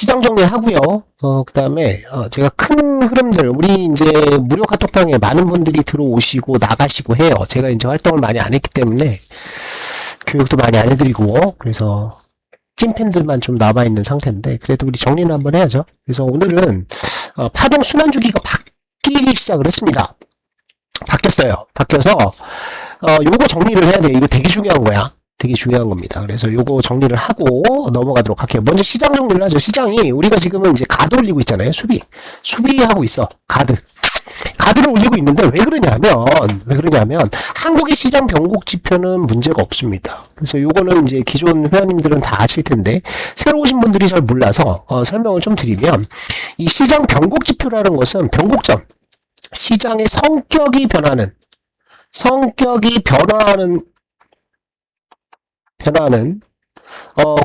시장 정리하고요. 그다음에 제가 큰 흐름들 우리 이제 무료 카톡방에 많은 분들이 들어오시고 나가시고 해요. 제가 이제 활동을 많이 안 했기 때문에 교육도 많이 안 해드리고 그래서 찐팬들만 좀 남아 있는 상태인데 그래도 우리 정리는 한번 해야죠. 그래서 오늘은 파동 순환 주기가 바뀌기 시작을 했습니다. 바뀌었어요. 바뀌어서 요거 정리를 해야 돼요. 이거 되게 중요한 거야. 되게 중요한 겁니다. 그래서 요거 정리를 하고 넘어가도록 할게요. 먼저 시장 정리를 하죠. 시장이 우리가 지금은 이제 가드 올리고 있잖아요. 수비하고 있어. 가드를 올리고 있는데 왜 그러냐면 한국의 시장 변곡 지표는 문제가 없습니다. 그래서 요거는 이제 기존 회원님들은 다 아실 텐데 새로 오신 분들이 잘 몰라서 설명을 좀 드리면 이 시장 변곡 지표라는 것은 변곡점, 시장의 성격이 변화하는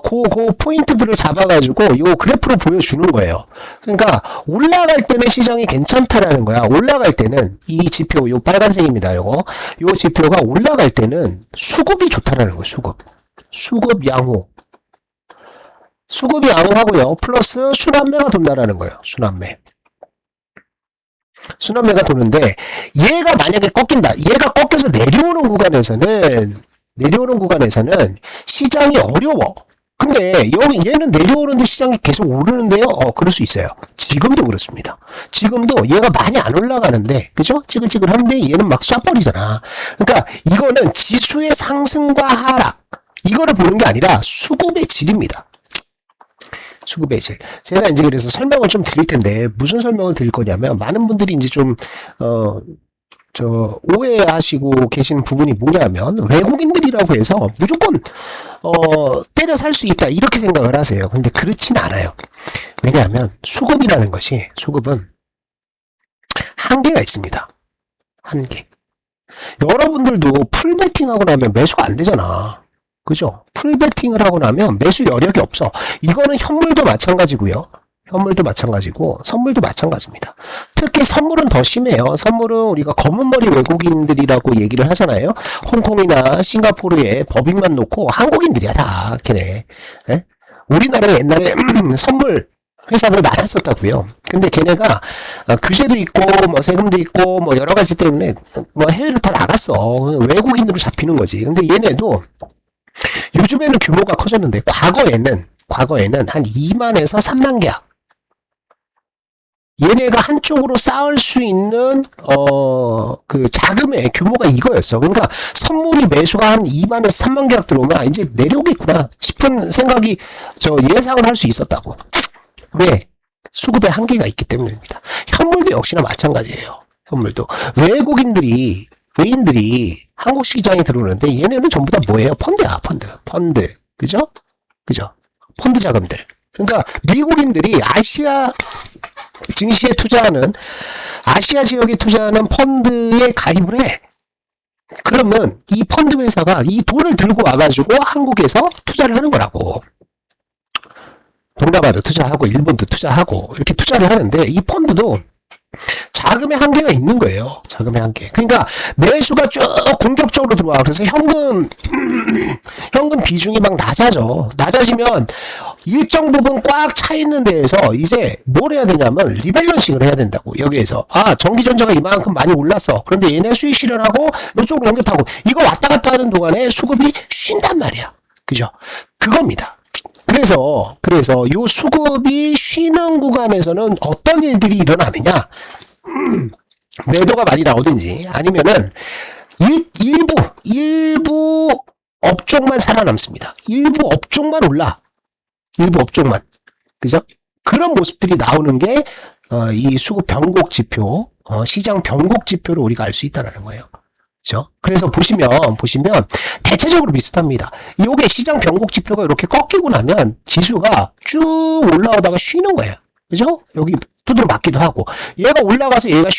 그 포인트들을 잡아가지고 요 그래프로 보여주는 거예요. 그러니까 올라갈 때는 시장이 괜찮다라는 거야. 올라갈 때는 이 지표, 요 빨간색입니다. 요 지표가 올라갈 때는 수급이 좋다라는 거예요. 수급이 양호하고요. 플러스 순환매가 돈다라는 거예요. 순환매가 도는데 얘가 만약에 꺾인다. 얘가 꺾여서 내려오는 구간에서는 시장이 어려워. 근데 얘는 내려오는데 시장이 계속 오르는데요. 그럴 수 있어요. 지금도 그렇습니다. 지금도 얘가 많이 안 올라가는데, 그죠? 찌글찌글한데 얘는 막 쏴버리잖아. 그러니까 이거는 지수의 상승과 하락 이거를 보는 게 아니라 수급의 질입니다. 수급의 질. 제가 이제 그래서 설명을 좀 드릴 텐데 무슨 설명을 드릴 거냐면 많은 분들이 이제 좀 오해하시고 계신 부분이 뭐냐면 외국인들이라고 해서 무조건 때려 살 수 있다 이렇게 생각을 하세요. 근데 그렇진 않아요. 왜냐하면 수급은 한계가 있습니다. 한계. 여러분들도 풀베팅하고 나면 매수가 안 되잖아. 그죠? 풀베팅을 하고 나면 매수 여력이 없어. 이거는 현물도 마찬가지고요. 선물도 마찬가지입니다. 특히 선물은 더 심해요. 선물은 우리가 검은머리 외국인들이라고 얘기를 하잖아요. 홍콩이나 싱가포르에 법인만 놓고 한국인들이야 다 걔네. 에? 우리나라에 옛날에 선물 회사들 많았었다고요. 근데 걔네가 규제도 있고 뭐 세금도 있고 뭐 여러 가지 때문에 뭐 해외로 다 나갔어. 외국인으로 잡히는 거지. 근데 얘네도 요즘에는 규모가 커졌는데 과거에는 한 2만에서 3만 계약 얘네가 한쪽으로 쌓을 수 있는 그 자금의 규모가 이거였어. 그러니까 선물이 매수가 한 2만에서 3만 계약 들어오면 이제 내려오겠구나 싶은 생각이 예상을 할 수 있었다고. 왜? 수급의 한계가 있기 때문입니다. 현물도 역시나 마찬가지예요. 현물도 외인들이 한국 시장에 들어오는데 얘네는 전부 다 뭐예요? 펀드야, 펀드. 그죠? 펀드 자금들. 그러니까 미국인들이 아시아 증시에 투자하는 아시아 지역에 투자하는 펀드에 가입을 해. 그러면 이 펀드 회사가 이 돈을 들고 와가지고 한국에서 투자를 하는 거라고. 동남아도 투자하고 일본도 투자하고 이렇게 투자를 하는데 이 펀드도 자금의 한계가 있는 거예요. 자금의 한계. 그러니까 매수가 쭉 공격적으로 들어와. 그래서 현금 비중이 막 낮아지면 일정 부분 꽉 차 있는 데에서 이제 뭘 해야 되냐면 리밸런싱을 해야 된다고. 여기에서 전기전자가 이만큼 많이 올랐어. 그런데 얘네 수익 실현하고 이쪽으로 연결하고 이거 왔다 갔다 하는 동안에 수급이 쉰단 말이야. 그죠? 그겁니다. 그래서 요 수급이 쉬는 구간에서는 어떤 일들이 일어나느냐? 매도가 많이 나오든지 아니면은 일부 업종만 살아남습니다. 일부 업종만 올라. 그죠? 그런 모습들이 나오는 게 이 수급 변곡 지표, 시장 변곡 지표로 우리가 알 수 있다는 거예요. 그죠? 그래서 보시면 대체적으로 비슷합니다. 요게 시장 변곡 지표가 이렇게 꺾이고 나면 지수가 쭉 올라오다가 쉬는 거예요. 그죠? 여기 두드러 맞기도 하고 얘가 올라가서 얘가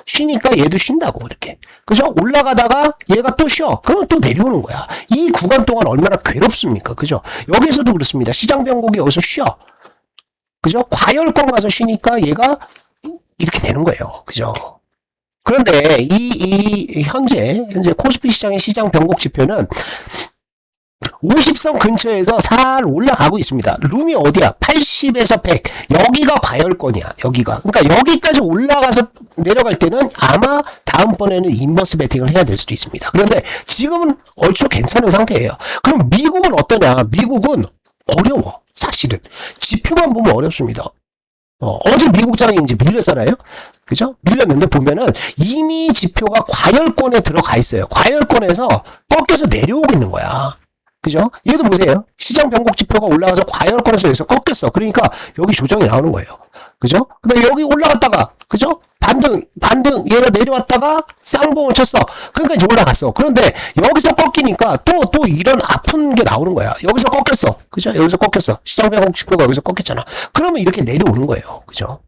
쉬니까 얘도 쉰다고 이렇게. 그죠? 올라가다가 얘가 또 쉬어. 그러면 또 내려오는 거야. 이 구간 동안 얼마나 괴롭습니까? 그죠? 여기서도 그렇습니다. 시장 변곡이 여기서 쉬어. 그죠? 과열권 가서 쉬니까 얘가 이렇게 되는 거예요. 그죠? 그런데 현재 코스피 시장의 시장 변곡 지표는 50선 근처에서 살 올라가고 있습니다. 룸이 어디야? 80에서 100. 여기가 과열권이야. 여기가. 그러니까 여기까지 올라가서 내려갈 때는 아마 다음번에는 인버스 베팅을 해야 될 수도 있습니다. 그런데 지금은 얼추 괜찮은 상태예요. 그럼 미국은 어떠냐? 미국은 어려워. 사실은. 지표만 보면 어렵습니다. 어제 미국장이 이제 밀렸잖아요? 그죠? 밀렸는데 보면은 이미 지표가 과열권에 들어가 있어요. 과열권에서 꺾여서 내려오고 있는 거야. 그죠? 얘도 보세요. 시장 변곡 지표가 올라가서 과열권에서 여기서 꺾였어. 그러니까 여기 조정이 나오는 거예요. 그죠? 근데 여기 올라갔다가, 그죠? 반등, 얘가 내려왔다가 쌍봉을 쳤어. 그러니까 이제 올라갔어. 그런데 여기서 꺾이니까 또 이런 아픈 게 나오는 거야. 여기서 꺾였어. 그죠? 여기서 꺾였어. 시장 변곡 지표가 여기서 꺾였잖아. 그러면 이렇게 내려오는 거예요. 그죠?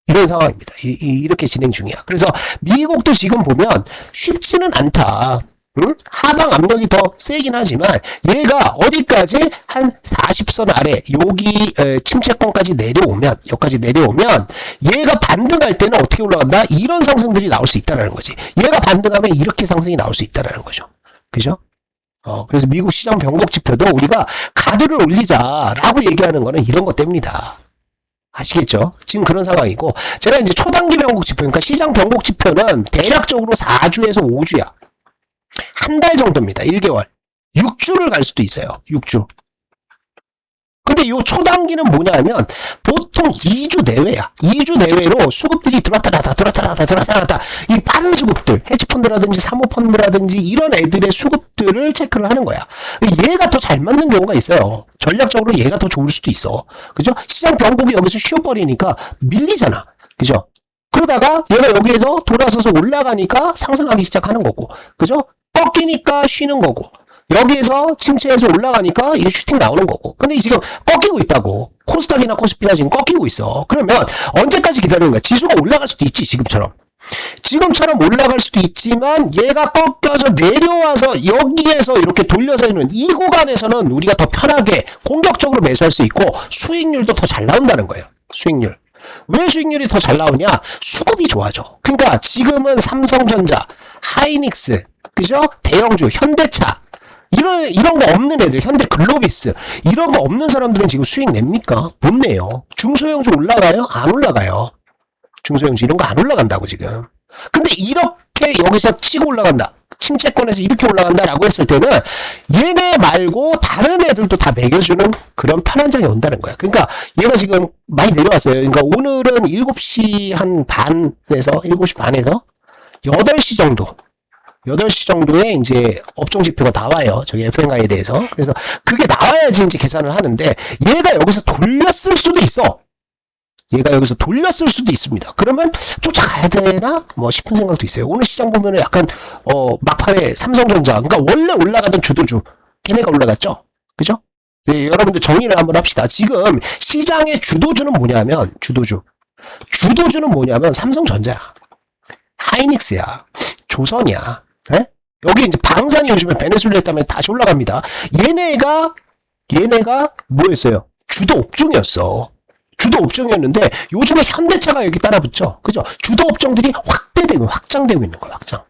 이런 상황입니다. 이렇게 진행 중이야. 그래서 미국도 지금 보면 쉽지는 않다. 응? 하방 압력이 더 세긴 하지만 얘가 어디까지 한 40선 아래 여기 침체권까지 내려오면 여기까지 내려오면 얘가 반등할 때는 어떻게 올라간다? 이런 상승들이 나올 수 있다는 거지. 얘가 반등하면 이렇게 상승이 나올 수 있다는 거죠. 그죠? 그래서 미국 시장 변곡 지표도 우리가 가드를 올리자라고 얘기하는 거는 이런 것 때문이다. 아시겠죠? 지금 그런 상황이고 제가 이제 초단기 변곡 지표 그러니까 시장 변곡 지표는 대략적으로 4주에서 5주야. 한 달 정도입니다. 1개월. 6주를 갈 수도 있어요. 6주. 근데 이 초단기는 뭐냐 하면 보통 2주 내외야. 2주 내외로 수급들이 들어왔다 나왔다 이 빠른 수급들 헤지펀드라든지 사모펀드라든지 이런 애들의 수급들을 체크를 하는 거야. 얘가 더 잘 맞는 경우가 있어요. 전략적으로 얘가 더 좋을 수도 있어. 그죠? 시장 변곡이 여기서 쉬어버리니까 밀리잖아. 그죠? 그러다가 얘가 여기에서 돌아서서 올라가니까 상승하기 시작하는 거고. 그죠? 꺾이니까 쉬는 거고. 여기에서 침체해서 올라가니까 이게 슈팅 나오는 거고. 근데 지금 꺾이고 있다고. 코스닥이나 코스피나 지금 꺾이고 있어. 그러면 언제까지 기다리는 거야? 지수가 올라갈 수도 있지, 지금처럼. 지금처럼 올라갈 수도 있지만 얘가 꺾여서 내려와서 여기에서 이렇게 돌려서 있는 이 구간에서는 우리가 더 편하게 공격적으로 매수할 수 있고 수익률도 더 잘 나온다는 거예요. 수익률. 왜 수익률이 더 잘 나오냐? 수급이 좋아져. 그러니까 지금은 삼성전자, 하이닉스, 그죠? 대형주, 현대차 이런 거 없는 애들, 현대글로비스 이런 거 없는 사람들은 지금 수익 냅니까? 못 내요. 중소형주 올라가요? 안 올라가요. 중소형주 이런 거 안 올라간다고 지금. 근데 이렇게 여기서 치고 올라간다. 침체권에서 이렇게 올라간다라고 했을 때는 얘네 말고 다른 애들도 다 매겨주는 그런 편한 장이 온다는 거야. 그러니까 얘가 지금 많이 내려왔어요. 그러니까 오늘은 7시 한 반에서 7시 반에서 8시 정도 8시 정도에 이제 업종 지표가 나와요. 저기 FN가에 대해서. 그래서 그게 나와야지 이제 계산을 하는데 얘가 여기서 돌렸을 수도 있어. 얘가 여기서 돌렸을 수도 있습니다. 그러면 쫓아가야 되나? 뭐 싶은 생각도 있어요. 오늘 시장 보면은 약간 막판에 삼성전자 그러니까 원래 올라가던 주도주 걔네가 올라갔죠. 그죠? 네, 여러분들 정리를 한번 합시다. 지금 시장의 주도주는 뭐냐면 주도주는 뭐냐면 삼성전자야. 하이닉스야. 조선이야. 네? 여기 이제 방산이 요즘에 베네수엘라 때문에 다시 올라갑니다. 얘네가 뭐였어요? 주도 업종이었어. 주도 업종이었는데 요즘에 현대차가 여기 따라붙죠. 그죠? 주도 업종들이 확장되고 있는 거야. 확장.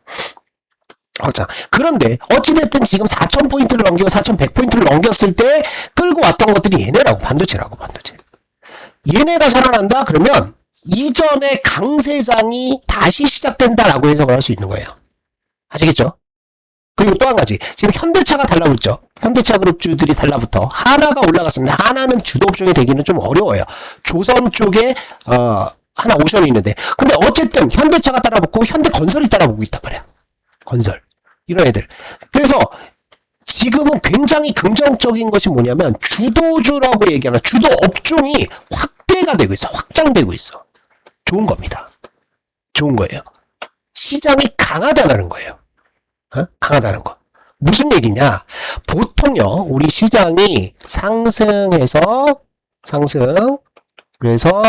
그런데 어찌됐든 지금 4,000포인트를 넘기고 4,100포인트를 넘겼을 때 끌고 왔던 것들이 얘네라고. 반도체. 얘네가 살아난다? 그러면 이전의 강세장이 다시 시작된다라고 해석을 할 수 있는 거예요. 아시겠죠? 그리고 또 한 가지. 지금 현대차가 달라붙죠. 현대차 그룹주들이 달라붙어. 하나가 올라갔습니다. 하나는 주도 업종이 되기는 좀 어려워요. 조선 쪽에 하나 오션이 있는데. 근데 어쨌든 현대차가 따라붙고 현대건설이 따라붙고 있단 말이야. 건설. 이런 애들. 그래서 지금은 굉장히 긍정적인 것이 뭐냐면 주도주라고 얘기하는 주도 업종이 확대가 되고 있어. 확장되고 있어. 좋은 겁니다. 좋은 거예요. 시장이 강하다는 거예요. 강하다는 거. 무슨 얘기냐? 보통요, 우리 시장이 그래서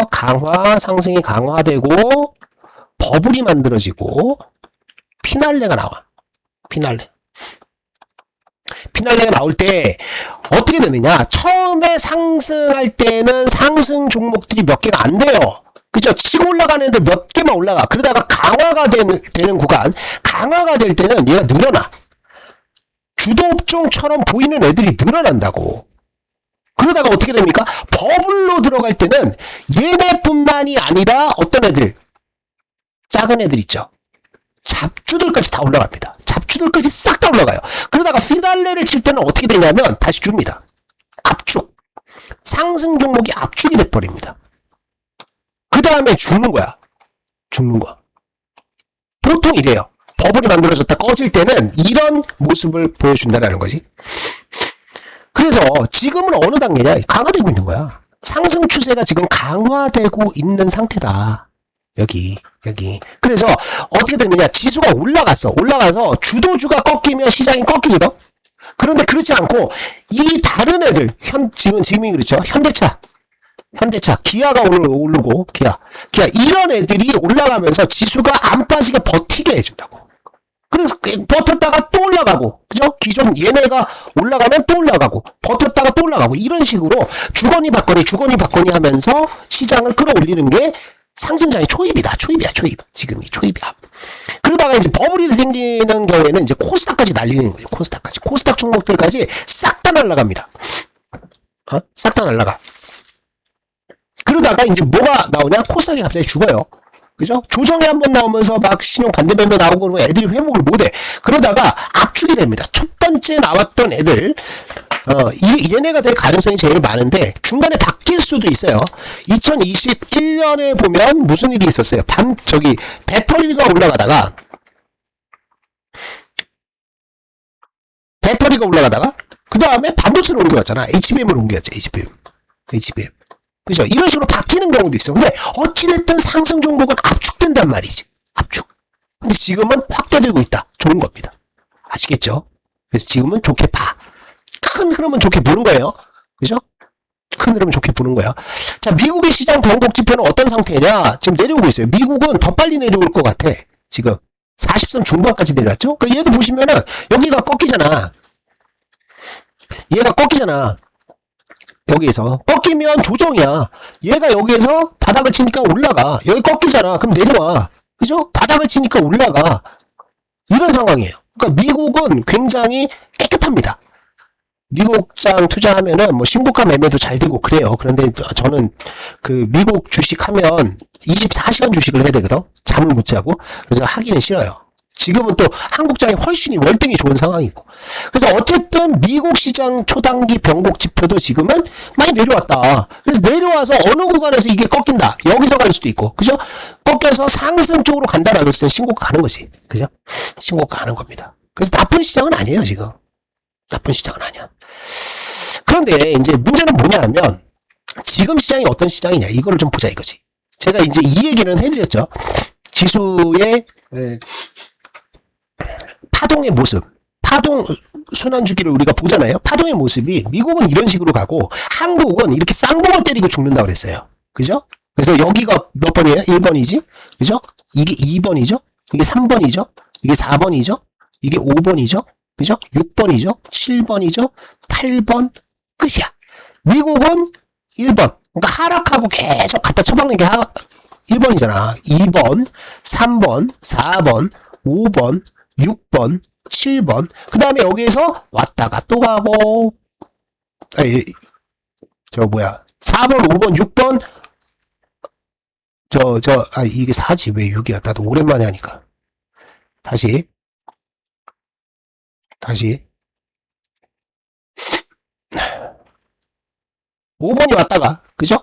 상승이 강화되고, 버블이 만들어지고, 피날레가 나와. 피날레가 나올 때, 어떻게 되느냐? 처음에 상승할 때는 상승 종목들이 몇 개가 안 돼요. 그죠? 치고 올라가는 애들 몇 개만 올라가. 그러다가 강화가 되는 구간, 강화가 될 때는 얘가 늘어나. 주도업종처럼 보이는 애들이 늘어난다고. 그러다가 어떻게 됩니까? 버블로 들어갈 때는 얘네뿐만이 아니라 어떤 애들, 작은 애들 있죠. 잡주들까지 다 올라갑니다. 잡주들까지 싹 다 올라가요. 그러다가 피날레를 칠 때는 어떻게 되냐면 다시 줍니다. 압축. 상승 종목이 압축이 돼버립니다. 그 다음에 죽는 거야. 죽는 거야. 보통 이래요. 버블이 만들어졌다 꺼질 때는 이런 모습을 보여준다는 거지. 그래서 지금은 어느 단계냐? 강화되고 있는 거야. 상승 추세가 지금 강화되고 있는 상태다. 여기. 그래서 어떻게 되느냐? 지수가 올라가서 주도주가 꺾이면 시장이 꺾이거든? 그런데 그렇지 않고 이 다른 애들, 지금이 그렇죠? 현대차, 기아가 오르고, 기아 이런 애들이 올라가면서 지수가 안 빠지게 버티게 해준다고. 그래서 버텼다가 또 올라가고, 그죠? 기존 얘네가 올라가면 또 올라가고, 버텼다가 또 올라가고, 이런 식으로 주거니 받거니 하면서 시장을 끌어올리는 게 상승장의 초입이야. 지금이 초입이야. 그러다가 이제 버블이 생기는 경우에는 이제 코스닥까지 날리는 거예요. 코스닥 종목들까지 싹 다 날라갑니다. 싹 다 날라가. 그러다가 이제 뭐가 나오냐? 코스닥이 갑자기 죽어요. 그죠? 조정이 한번 나오면서 막 신용 반대 매매 나오고 그러면 애들이 회복을 못해. 그러다가 압축이 됩니다. 첫 번째 나왔던 애들, 얘네가 될 가능성이 제일 많은데 중간에 바뀔 수도 있어요. 2021년에 보면 무슨 일이 있었어요? 배터리가 올라가다가 그 다음에 반도체로 옮겨왔잖아. HBM으로 옮겨왔죠. HBM. 그죠? 이런 식으로 바뀌는 경우도 있어. 근데 어찌됐든 상승 종목은 압축된단 말이지. 압축. 근데 지금은 확대되고 있다. 좋은 겁니다. 아시겠죠? 그래서 지금은 좋게 봐. 큰 흐름은 좋게 보는 거예요. 그죠? 큰 흐름은 좋게 보는 거야. 자, 미국의 시장 변곡 지표는 어떤 상태냐? 지금 내려오고 있어요. 미국은 더 빨리 내려올 것 같아. 지금 40선 중반까지 내려왔죠? 그 얘도 보시면은 여기가 꺾이잖아. 얘가 꺾이잖아. 여기에서 꺾이면 조정이야. 얘가 여기에서 바닥을 치니까 올라가. 여기 꺾이잖아. 그럼 내려와. 그죠? 바닥을 치니까 올라가. 이런 상황이에요. 그러니까 미국은 굉장히 깨끗합니다. 미국장 투자하면은 뭐 신고가 매매도 잘 되고 그래요. 그런데 저는 그 미국 주식 하면 24시간 주식을 해야 되거든. 잠을 못 자고. 그래서 하기는 싫어요. 지금은 또 한국장이 훨씬 월등히 좋은 상황이고. 그래서 어쨌든 미국 시장 초단기 변곡 지표도 지금은 많이 내려왔다. 그래서 내려와서 어느 구간에서 이게 꺾인다. 여기서 갈 수도 있고. 그죠? 꺾여서 상승 쪽으로 간다라고 했을 때 신고가 가는 거지. 그죠? 신고가 가는 겁니다. 그래서 나쁜 시장은 아니에요, 지금. 나쁜 시장은 아니야. 그런데 이제 문제는 뭐냐 하면 지금 시장이 어떤 시장이냐. 이거를 좀 보자 이거지. 제가 이제 이 얘기는 해드렸죠. 지수의 파동의 모습, 파동 순환 주기를 우리가 보잖아요. 파동의 모습이 미국은 이런 식으로 가고 한국은 이렇게 쌍봉을 때리고 죽는다고 그랬어요. 그죠? 그래서 여기가 몇 번이에요? 1번이지? 그죠? 이게 2번이죠? 이게 3번이죠? 이게 4번이죠? 이게 5번이죠? 그죠? 6번이죠? 7번이죠? 8번 끝이야. 미국은 1번. 그러니까 하락하고 계속 갖다 쳐박는 게 1번이잖아. 2번, 3번, 4번, 5번, 6번, 7번. 그 다음에 여기에서 왔다가 또 가고, 4번, 5번, 6번, 이게 4지. 왜 6이야? 나도 오랜만에 하니까. 다시. 5번이 왔다가, 그죠?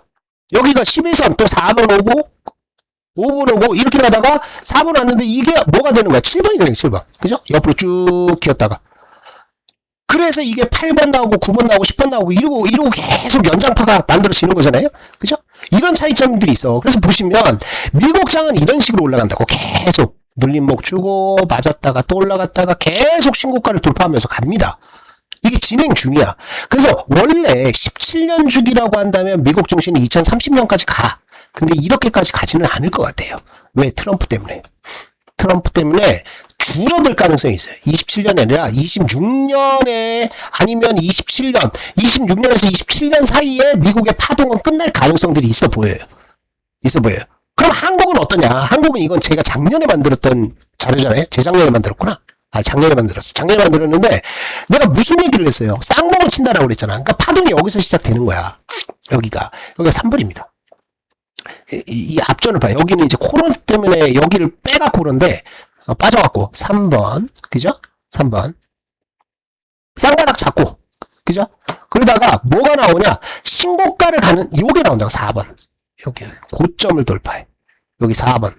여기가 11선, 또 4번 오고, 5번 오고, 이렇게 가다가 4번 왔는데 이게 뭐가 되는 거야? 7번이 되는 거야, 7번. 그죠? 옆으로 쭉 기었다가. 그래서 이게 8번 나오고, 9번 나오고, 10번 나오고, 이러고 계속 연장파가 만들어지는 거잖아요? 그죠? 이런 차이점들이 있어. 그래서 보시면, 미국장은 이런 식으로 올라간다고. 계속 눌림목 주고, 맞았다가 또 올라갔다가 계속 신고가를 돌파하면서 갑니다. 이게 진행 중이야. 그래서 원래 17년 주기라고 한다면 미국 증시는 2030년까지 가. 근데 이렇게까지 가지는 않을 것 같아요. 왜? 트럼프 때문에. 트럼프 때문에 줄어들 가능성이 있어요. 27년이 아니라 26년에 아니면 27년, 26년에서 27년 사이에 미국의 파동은 끝날 가능성들이 있어 보여요. 그럼 한국은 어떠냐? 한국은 이건 제가 작년에 만들었던 자료잖아요. 재작년에 만들었구나. 작년에 만들었어. 작년에 만들었는데, 내가 무슨 얘기를 했어요? 쌍봉을 친다라고 그랬잖아. 그러니까 파동이 여기서 시작되는 거야. 여기가 3번입니다. 이 앞전을 봐. 여기는 이제 코로나 때문에 여기를 빼갖고 그런데, 빠져갖고, 3번. 그죠? 3번. 쌍바닥 잡고. 그죠? 그러다가 뭐가 나오냐? 신고가를 가는, 요게 나온다고, 4번. 여기, 고점을 돌파해. 여기 4번.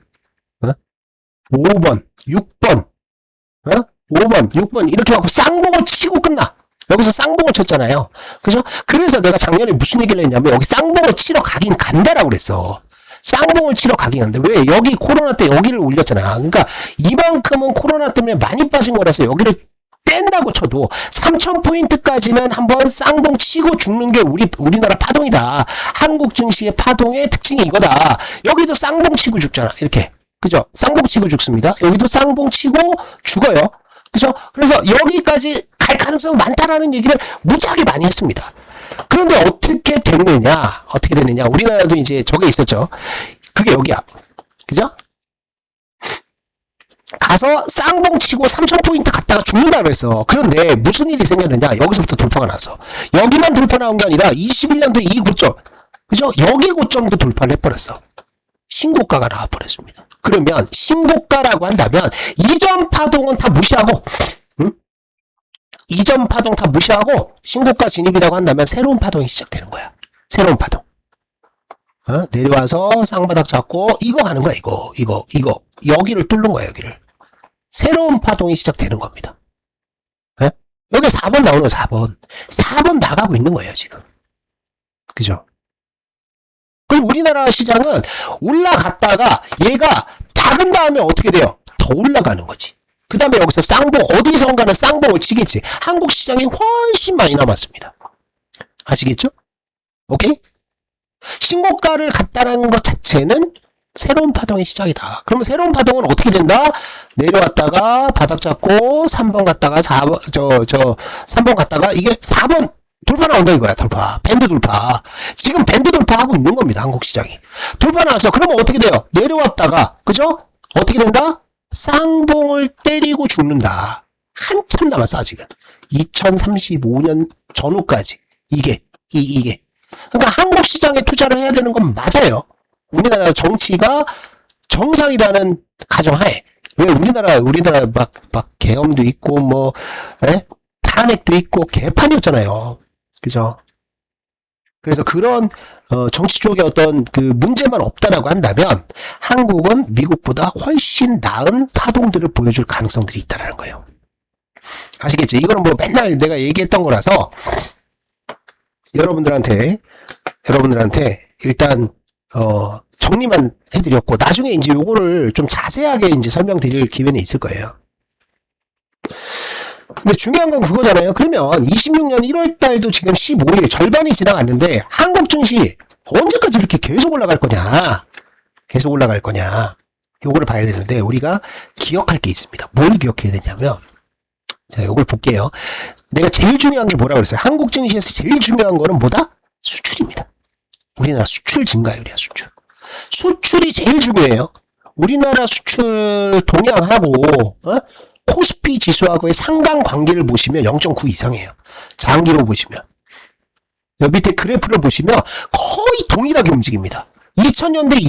5번, 6번, 5번, 6번, 이렇게 하고 쌍봉을 치고 끝나. 여기서 쌍봉을 쳤잖아요. 그죠? 그래서 내가 작년에 무슨 얘기를 했냐면, 여기 쌍봉을 치러 가긴 간다라고 그랬어. 쌍봉을 치러 가긴 한데, 왜? 여기 코로나 때 여기를 올렸잖아. 그러니까, 이만큼은 코로나 때문에 많이 빠진 거라서 여기를 뗀다고 쳐도 3,000포인트까지는 한번 쌍봉 치고 죽는 게 우리나라 파동이다. 한국 증시의 파동의 특징이 이거다. 여기도 쌍봉 치고 죽잖아. 이렇게. 그죠? 쌍봉 치고 죽습니다. 여기도 쌍봉 치고 죽어요. 그죠? 그래서 여기까지 갈 가능성이 많다라는 얘기를 무지하게 많이 했습니다. 그런데 어떻게 됐느냐? 우리나라도 이제 저게 있었죠. 그게 여기야. 그죠? 가서 쌍봉 치고 3,000포인트 갔다가 죽는다 그랬어. 그런데 무슨 일이 생겼느냐? 여기서부터 돌파가 났어. 여기만 돌파 나온 게 아니라 21년도 이 고점, 그죠? 여기 고점도 돌파를 해버렸어. 신고가가 나와버렸습니다. 그러면 신고가라고 한다면 이전 파동은 다 무시하고, 이전 파동 다 무시하고 신고가 진입이라고 한다면 새로운 파동이 시작되는 거야. 새로운 파동. 내려와서 쌍바닥 잡고 이거 가는 거야. 이거 여기를 뚫는 거야. 여기를. 새로운 파동이 시작되는 겁니다. 여기 4번 나오는 4번 나가고 있는 거예요 지금. 그죠? 그럼 우리나라 시장은 올라갔다가 얘가 박은 다음에 어떻게 돼요? 더 올라가는 거지. 그 다음에 여기서 쌍봉, 어디선가는 쌍봉을 치겠지. 한국 시장이 훨씬 많이 남았습니다. 아시겠죠? 오케이? 신고가를 갔다라는 것 자체는 새로운 파동의 시작이다. 그러면 새로운 파동은 어떻게 된다? 내려왔다가 바닥 잡고 3번 갔다가 3번 갔다가 이게 4번 돌파 나온다 이거야. 돌파. 밴드 돌파. 지금 밴드 돌파하고 있는 겁니다. 한국 시장이. 돌파 나왔어. 그러면 어떻게 돼요? 내려왔다가 그죠? 어떻게 된다? 쌍봉을 때리고 죽는다. 한참 남았어 아직은. 2035년 전후까지. 이게. 그러니까 한국 시장에 투자를 해야 되는 건 맞아요. 우리나라 정치가 정상이라는 가정하에. 왜 우리나라 막 계엄도 있고 탄핵도 있고 개판이었잖아요. 그죠? 그래서 그런 정치 쪽에 어떤 그 문제만 없다라고 한다면 한국은 미국보다 훨씬 나은 파동들을 보여줄 가능성들이 있다라는 거예요. 아시겠죠? 이거는 뭐 맨날 내가 얘기했던 거라서 여러분들한테 일단 정리만 해드렸고 나중에 이제 요거를 좀 자세하게 이제 설명드릴 기회는 있을 거예요. 근데 중요한 건 그거잖아요. 그러면 26년 1월 달도 지금 15일 절반이 지나갔는데 한국 증시 언제까지 이렇게 계속 올라갈 거냐? 요거를 봐야 되는데 우리가 기억할 게 있습니다. 뭘 기억해야 되냐면 자, 요걸 볼게요. 내가 제일 중요한 게 뭐라고 그랬어요? 한국 증시에서 제일 중요한 거는 뭐다? 수출입니다. 우리나라 수출 증가율이야, 수출. 수출이 제일 중요해요. 우리나라 수출 동향하고 코스피 지수하고의 상관관계를 보시면 0.9 이상이에요. 장기로 보시면. 여기 밑에 그래프를 보시면 거의 동일하게 움직입니다. 2000년대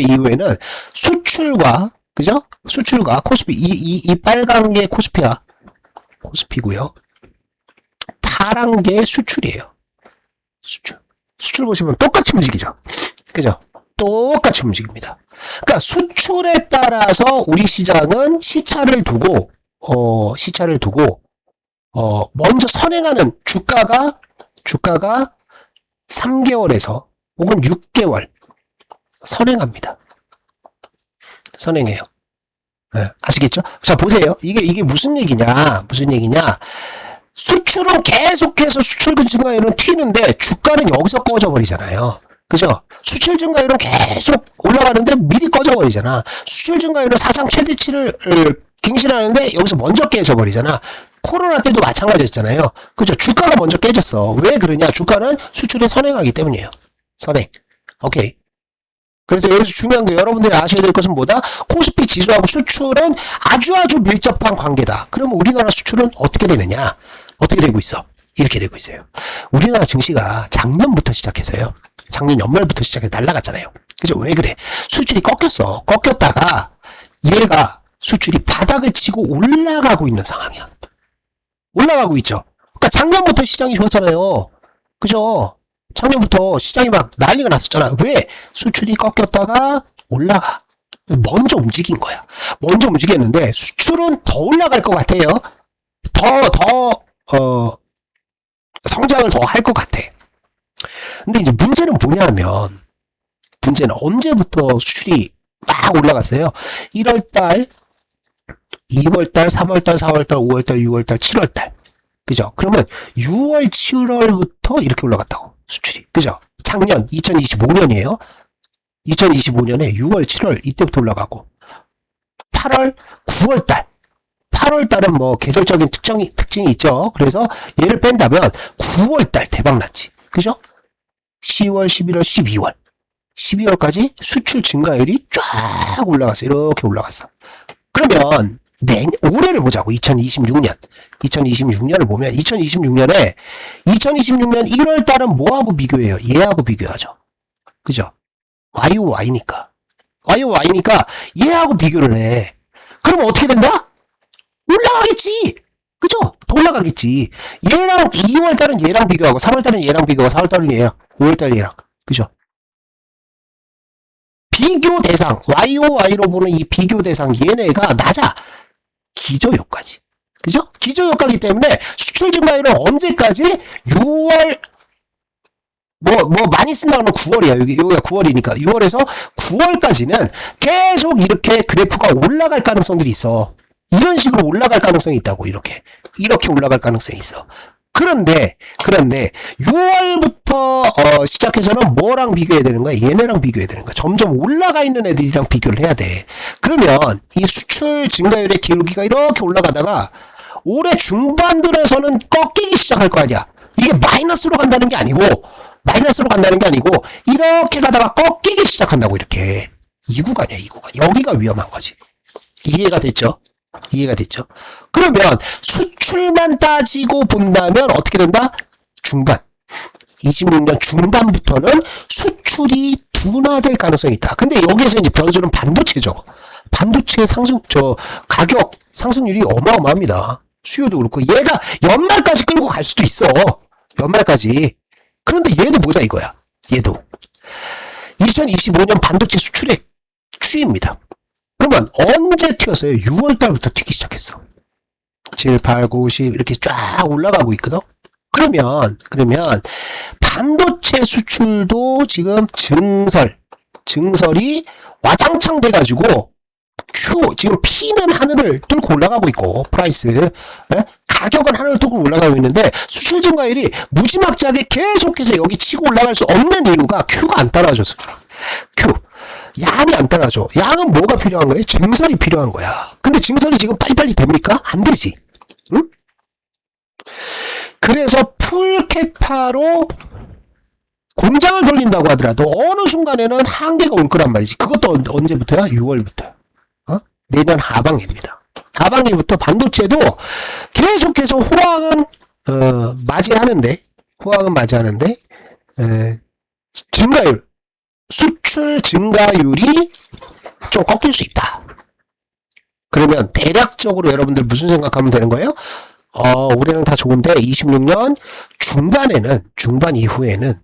이후에는 수출과 그죠? 수출과 코스피 이 빨간 게 코스피고요. 파란 게 수출이에요. 수출 보시면 똑같이 움직이죠. 그죠? 똑같이 움직입니다. 그러니까 수출에 따라서 우리 시장은 시차를 두고 먼저 선행하는 주가가 3개월에서 혹은 6개월 선행합니다. 선행해요. 네, 아시겠죠? 자, 보세요. 이게 무슨 얘기냐? 수출은 계속해서 수출 증가율은 튀는데 주가는 여기서 꺼져버리잖아요. 그죠? 수출 증가율은 계속 올라가는데 미리 꺼져버리잖아. 수출 증가율은 사상 최대치를 갱신하는데 여기서 먼저 깨져버리잖아. 코로나 때도 마찬가지였잖아요. 그죠? 주가가 먼저 깨졌어. 왜 그러냐? 주가는 수출에 선행하기 때문이에요. 선행. 오케이. 그래서 여기서 중요한 게 여러분들이 아셔야 될 것은 뭐다? 코스피 지수하고 수출은 아주 밀접한 관계다. 그럼 우리나라 수출은 어떻게 되느냐? 어떻게 되고 있어? 이렇게 되고 있어요. 우리나라 증시가 작년부터 시작해서요. 작년 연말부터 시작해서 날아갔잖아요. 그죠? 왜 그래? 수출이 꺾였어. 꺾였다가 얘가 수출이 바닥을 치고 올라가고 있는 상황이야. 올라가고 있죠. 그러니까 작년부터 시장이 좋았잖아요. 그죠? 작년부터 시장이 막 난리가 났었잖아. 왜? 수출이 꺾였다가 올라가. 먼저 움직인 거야. 먼저 움직였는데 수출은 더 올라갈 것 같아요. 성장을 더 할 것 같아. 근데 이제 문제는 뭐냐면, 문제는 언제부터 수출이 막 올라갔어요? 1월달, 2월달, 3월달, 4월달, 5월달, 6월달, 7월달. 그죠? 그러면 6월, 7월부터 이렇게 올라갔다고. 수출이. 그죠? 작년 2025년이에요. 2025년에 6월, 7월 이때부터 올라가고 8월, 9월달. 8월달은 뭐 계절적인 특징이 있죠. 그래서 얘를 뺀다면 9월달 대박났지. 그죠? 10월, 11월, 12월. 12월까지 수출 증가율이 쫙 올라갔어. 이렇게 올라갔어. 그러면 올해를 보자고. 2026년. 2026년을 보면 2026년 1월 달은 뭐하고 비교해요? 얘하고 비교하죠. 그죠? YOY니까. YOY니까 얘하고 비교를 해. 그럼 어떻게 된다? 올라가겠지. 그죠? 더 올라가겠지. 얘랑 2월 달은 얘랑 비교하고 3월 달은 얘랑 비교하고 4월 달은 얘랑 5월 달은 얘랑. 그죠? 비교 대상, YOY로 보는 이 비교 대상 얘네가 낮아. 기저효과지. 그죠? 기저효과이기 때문에 수출 증가율은 언제까지? 6월, 많이 쓴다고 하면 9월이야. 여기가 9월이니까. 6월에서 9월까지는 계속 이렇게 그래프가 올라갈 가능성들이 있어. 이런 식으로 올라갈 가능성이 있다고. 이렇게 올라갈 가능성이 있어. 그런데 6월부터 시작해서는 뭐랑 비교해야 되는 거야? 얘네랑 비교해야 되는 거야. 점점 올라가 있는 애들이랑 비교를 해야 돼. 그러면 이 수출 증가율의 기울기가 이렇게 올라가다가 올해 중반 들어서는 꺾이기 시작할 거 아니야. 이게 마이너스로 간다는 게 아니고 이렇게 가다가 꺾이기 시작한다고. 이렇게 이 구간이야. 이 구간. 여기가 위험한 거지. 이해가 됐죠? 그러면 수출만 따지고 본다면 어떻게 된다? 중반. 26년 중반부터는 수출이 둔화될 가능성이 있다. 근데 여기에서 이제 변수는 반도체죠. 반도체 가격 상승률이 어마어마합니다. 수요도 그렇고, 얘가 연말까지 끌고 갈 수도 있어. 연말까지. 그런데 얘도 뭐다 이거야. 얘도. 2025년 반도체 수출액 추이입니다. 그러면 언제 튀었어요? 6월달부터 튀기 시작했어. 7, 8, 9, 10 이렇게 쫙 올라가고 있거든. 그러면 반도체 수출도 지금 증설이 와장창 돼가지고 지금 P는 하늘을 뚫고 올라가고 있고, 프라이스 가격은 하늘을 뚫고 올라가고 있는데 수출 증가율이 무지막지하게 계속해서 여기 치고 올라갈 수 없는 이유가 Q가 안 따라줘서. 양이 안 따라줘. 양은 뭐가 필요한 거예요? 증설이 필요한 거야. 근데 증설이 지금 빨리빨리 됩니까? 안 되지. 응? 그래서 풀캐파로 공장을 돌린다고 하더라도 어느 순간에는 한계가 올 거란 말이지. 그것도 언제부터야? 6월부터. 내년 하반기입니다. 하반기부터 반도체도 계속해서 호황은 맞이하는데 증가율, 수출 증가율이 좀 꺾일 수 있다. 그러면 대략적으로 여러분들 무슨 생각하면 되는 거예요? 올해는 다 좋은데 26년 중반 이후에는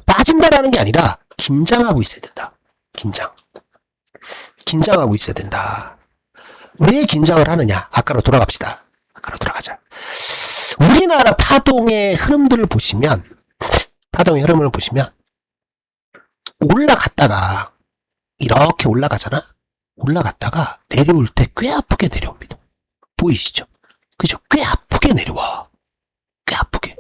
빠진다라는 게 아니라 긴장하고 있어야 된다. 긴장하고 있어야 된다. 왜 긴장을 하느냐? 아까로 돌아갑시다. 돌아가자. 우리나라 파동의 흐름을 보시면 올라갔다가 이렇게 올라가잖아. 올라갔다가 내려올 때 꽤 아프게 내려옵니다. 보이시죠? 그죠? 꽤 아프게 내려와. 꽤 아프게.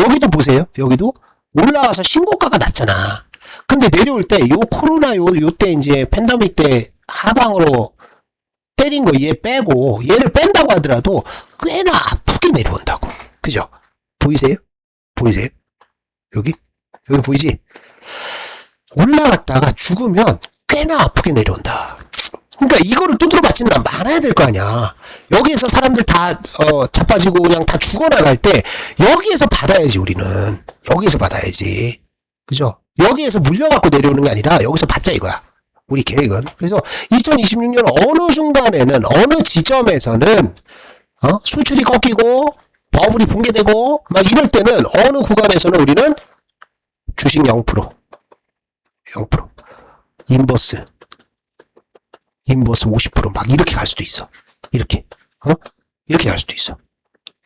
여기도 보세요. 여기도 올라와서 신고가가 났잖아. 근데 내려올 때 코로나 요때 이제 팬데믹 때 하방으로 때린 거 얘 빼고 얘를 뺀다고 하더라도 꽤나 아프게 내려온다고. 그죠? 보이세요? 여기 보이지? 올라갔다가 죽으면 꽤나 아프게 내려온다. 그러니까 이거를 두드려 맞지는 말아야 될 거 아니야. 여기에서 사람들 다 자빠지고 그냥 다 죽어나갈 때 여기에서 받아야지. 우리는 여기에서 받아야지. 그죠? 여기에서 물려갖고 내려오는 게 아니라 여기서 받자 이거야. 우리 계획은. 그래서 2026년 어느 순간에는 어느 지점에서는 수출이 꺾이고 버블이 붕괴되고 막 이럴 때는 어느 구간에서는 우리는 주식 0% 인버스 50% 이렇게 갈 수도 있어. 이렇게 갈 수도 있어.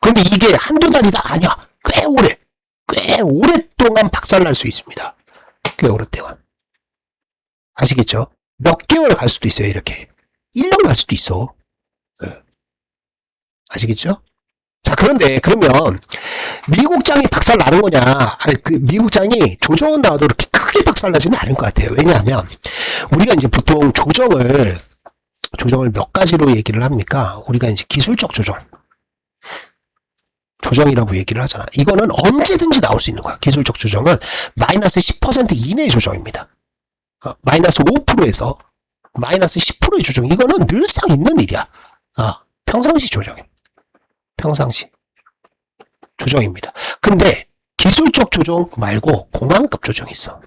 그런데 이게 한두 달이다 아니야. 꽤 오랫동안 박살날 수 있습니다. 꽤 오랫동안. 아시겠죠? 몇 개월 갈 수도 있어요. 이렇게 1년 갈 수도 있어. 네. 아시겠죠? 자, 그런데 그러면 미국장이 박살나는 거냐? 아니, 그 미국장이 조정은 나와도 그렇게 크게 박살나지는 않을 것 같아요. 왜냐하면 우리가 이제 보통 조정을 몇 가지로 얘기를 합니까? 우리가 이제 기술적 조정이라고 얘기를 하잖아. 이거는 언제든지 나올 수 있는 거야. 기술적 조정은 마이너스 10% 이내의 조정입니다. 마이너스 5%에서 마이너스 10%의 조정. 이거는 늘상 있는 일이야. 평상시 조정이야. 평상시 조정입니다. 근데 기술적 조정 말고 공황급 조정이 있어.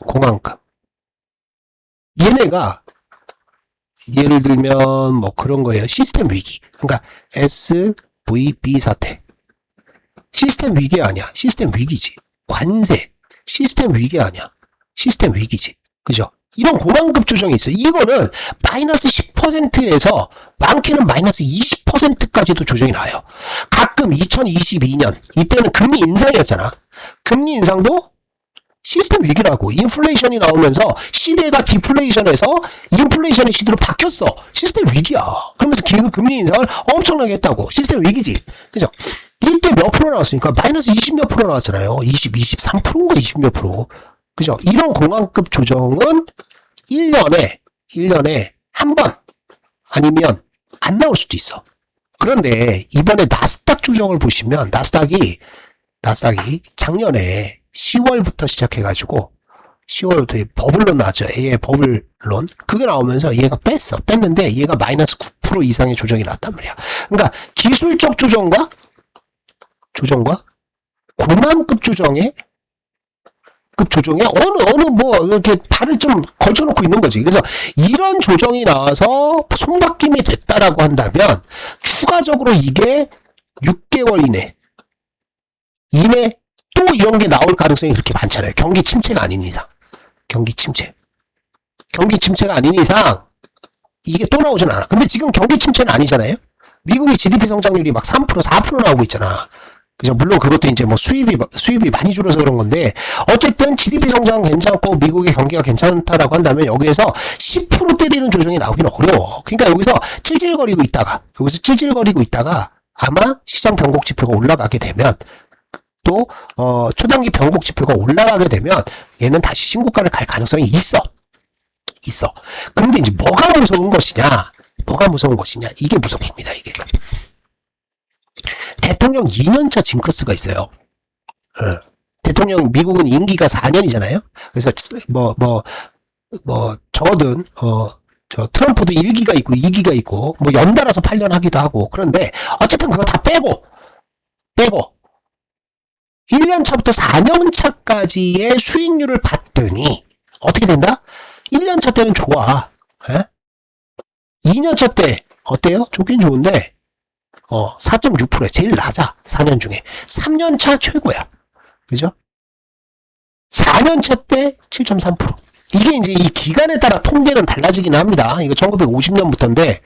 공황급. 얘네가 예를 들면 뭐 그런 거예요. 시스템 위기. 그러니까 SVB 사태. 시스템 위기 아니야. 시스템 위기지. 관세. 시스템 위기 아니야. 시스템 위기지. 그죠? 이런 공황급 조정이 있어요. 이거는 마이너스 10%에서 많게는 마이너스 20%까지도 조정이 나요. 가끔 2022년 이때는 금리 인상이었잖아. 금리 인상도 시스템 위기라고. 인플레이션이 나오면서 시대가 디플레이션에서 인플레이션의 시대로 바뀌었어. 시스템 위기야. 그러면서 금리 인상을 엄청나게 했다고. 시스템 위기지. 그죠? 이때 몇 프로 나왔으니까 마이너스 20 몇 프로 나왔잖아요. 23%인가 20 몇 프로. 그죠? 이런 공황급 조정은 1년에 한 번 아니면 안 나올 수도 있어. 그런데 이번에 나스닥 조정을 보시면 나스닥이 작년에 10월부터 시작해가지고 10월부터 버블론 나왔죠. 얘의 버블론. 그게 나오면서 얘가 뺐는데 얘가 마이너스 9% 이상의 조정이 나왔단 말이야. 그러니까 기술적 조정과 공황급 조정의 어느 뭐 이렇게 발을 좀 걸쳐놓고 있는 거지. 그래서 이런 조정이 나와서 손바뀜이 됐다라고 한다면 추가적으로 이게 6개월 이내 또 이런 게 나올 가능성이 그렇게 많잖아요. 경기 침체가 아닌 이상. 경기 침체가 아닌 이상 이게 또 나오진 않아. 근데 지금 경기 침체는 아니잖아요. 미국의 GDP 성장률이 막 3%, 4% 나오고 있잖아. 그죠? 물론 그것도 이제 뭐 수입이 많이 줄어서 그런 건데, 어쨌든 GDP 성장 괜찮고 미국의 경기가 괜찮다라고 한다면 여기에서 10% 때리는 조정이 나오긴 어려워. 그러니까 여기서 찔찔거리고 있다가 아마 시장 변곡 지표가 올라가게 되면 또 초단기 변곡 지표가 올라가게 되면 얘는 다시 신고가를 갈 가능성이 있어. 그런데 이제 뭐가 무서운 것이냐? 이게 무섭습니다. 이게. 대통령 2년차 징크스가 있어요. 대통령 미국은 임기가 4년이잖아요. 그래서 적어든 저 트럼프도 1기가 있고 2기가 있고 뭐 연달아서 8년 하기도 하고. 그런데 어쨌든 그거 다 빼고 1년차부터 4년차까지의 수익률을 봤더니 어떻게 된다? 1년차 때는 좋아. 2년차 때 어때요? 좋긴 좋은데 4.6%야. 제일 낮아. 4년 중에. 3년차 최고야. 그죠? 4년차 때 7.3%. 이게 이제 이 기간에 따라 통계는 달라지긴 합니다. 이거 1950년부터인데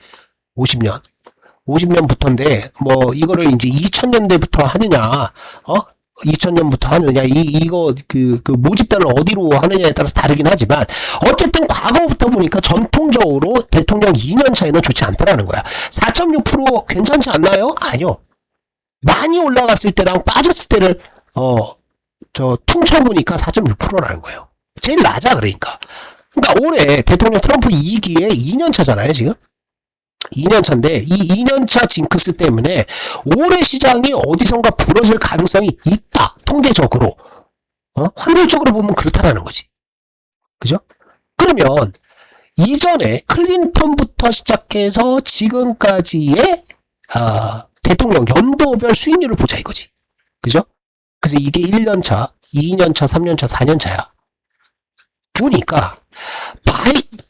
50년부터인데 뭐 이거를 이제 2000년대부터 하느냐 2000년부터 하느냐 이거 그 모집단을 어디로 하느냐에 따라서 다르긴 하지만 어쨌든 과거부터 보니까 전통적으로 대통령 2년 차에는 좋지 않다라는 거야. 4.6% 괜찮지 않나요? 아니요. 많이 올라갔을 때랑 빠졌을 때를 퉁쳐보니까 4.6%라는 거예요. 제일 낮아. 그러니까 올해 대통령 트럼프 2기에 2년 차잖아요. 지금 2년 차인데 이 2년 차 징크스 때문에 올해 시장이 어디선가 부러질 가능성이 있다. 통계적으로. 확률적으로 보면 그렇다라는 거지. 그죠? 그러면 이전에 클린턴부터 시작해서 지금까지의 대통령 연도별 수익률을 보자 이거지. 그죠? 그래서 이게 1년차, 2년차, 3년차, 4년차야. 보니까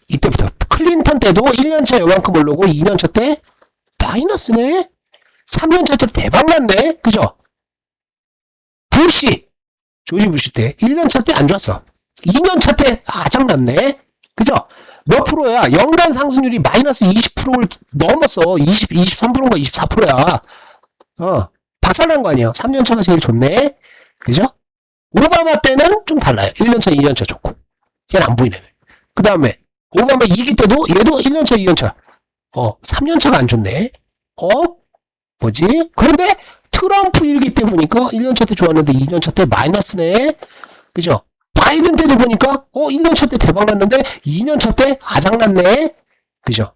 이때부터 클린턴 때도 1년차 요만큼 오르고 2년차 때 마이너스네. 3년차 때 대박났네. 그죠? 조지 부시 때 1년차 때 안 좋았어. 2년차 때 아작났네. 그죠? 몇 프로야? 연간 상승률이 마이너스 20%를 넘었어. 23%인가 24%야. 박살난 거 아니에요. 3년차가 제일 좋네. 그죠? 오바마 때는 좀 달라요. 1년차, 2년차 좋고. 얘는 안 보이네. 그 다음에 오바마 2기 때도 얘도 1년차, 2년차. 3년차가 안 좋네. 뭐지? 그런데 트럼프 1기 때 보니까 1년차 때 좋았는데 2년차 때 마이너스네. 그죠? 바이든 때도 보니까 1년차 때 대박났는데 2년차 때 아작났네. 그죠?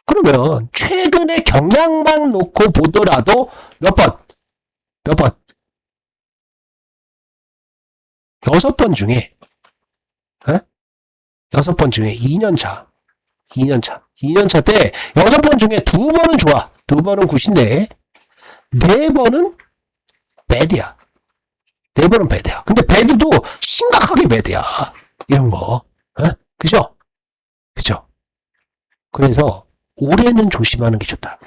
그러면 최근에 경향만 놓고 보더라도 몇 번? 6번 중에 6번 중에 2년차 때 6번 중에 2번은 좋아. 2번은 굿인데 4번은 배드야. 4번은 배드야. 근데 배드도 심각하게 배드야. 이런 거. 그죠? 그래서 올해는 조심하는 게 좋다.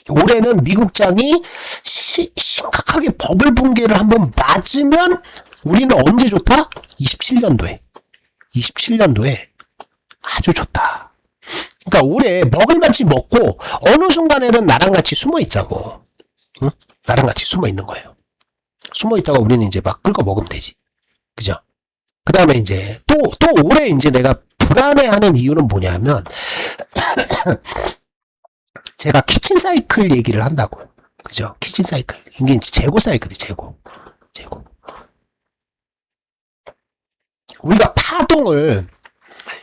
올해는 미국장이 심각하게 버블 붕괴를 한번 맞으면 우리는 언제 좋다? 27년도에 아주 좋다. 그러니까 올해 먹을 만치 먹고 어느 순간에는 나랑 같이 숨어 있자고. 나랑 같이 숨어 있는 거예요. 숨어 있다가 우리는 이제 막 긁어 먹으면 되지. 그죠? 그 다음에 이제 또 올해 이제 내가 불안해하는 이유는 뭐냐면 제가 키친 사이클 얘기를 한다고. 그죠? 키친 사이클. 이게 재고 사이클이 재고. 우리가 파동을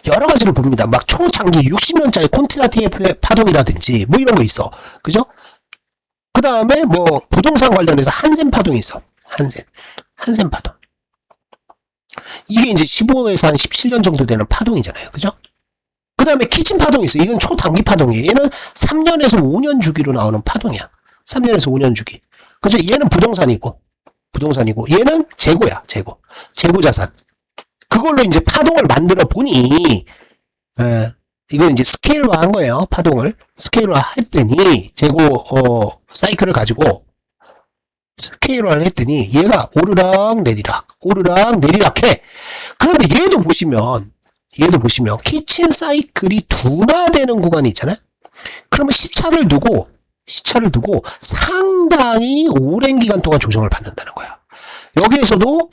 여러 가지를 봅니다. 막 초장기 60년짜리 콘티나티의 파동이라든지 뭐 이런 거 있어. 그죠? 그 다음에 뭐 부동산 관련해서 한센 파동이 있어. 한센 파동. 이게 이제 15에서 한 17년 정도 되는 파동이잖아요. 그죠? 그 다음에 키친 파동이 있어. 이건 초단기 파동이에요. 얘는 3년에서 5년 주기로 나오는 파동이야. 3년에서 5년 주기. 그죠? 얘는 부동산이고 얘는 재고야. 재고 자산. 그걸로 이제 파동을 만들어 보니 이건 이제 스케일화 한 거예요. 파동을 스케일화 했더니 재고 사이클을 가지고 스케일화를 했더니 얘가 오르락 내리락 해. 그런데 얘도 보시면 키친 사이클이 둔화되는 구간이 있잖아요. 그러면 시차를 두고 상당히 오랜 기간 동안 조정을 받는다는 거야. 여기에서도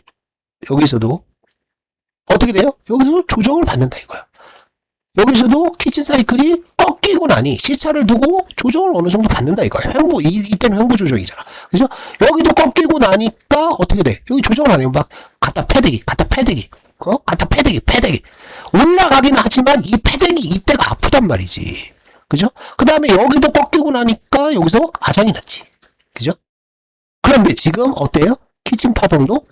어떻게 돼요? 여기서 조정을 받는다 이거야. 여기서도 키친 사이클이 꺾이고 나니 시차를 두고 조정을 어느 정도 받는다 이거야. 이때는 횡보 조정이잖아. 그죠? 여기도 꺾이고 나니까 어떻게 돼? 여기 조정을 안 해요. 막 갖다 패대기. 올라가긴 하지만 이 패대기 이때가 아프단 말이지. 그죠? 그 다음에 여기도 꺾이고 나니까 여기서 아장이 났지. 그죠? 그런데 지금 어때요? 키친 파동도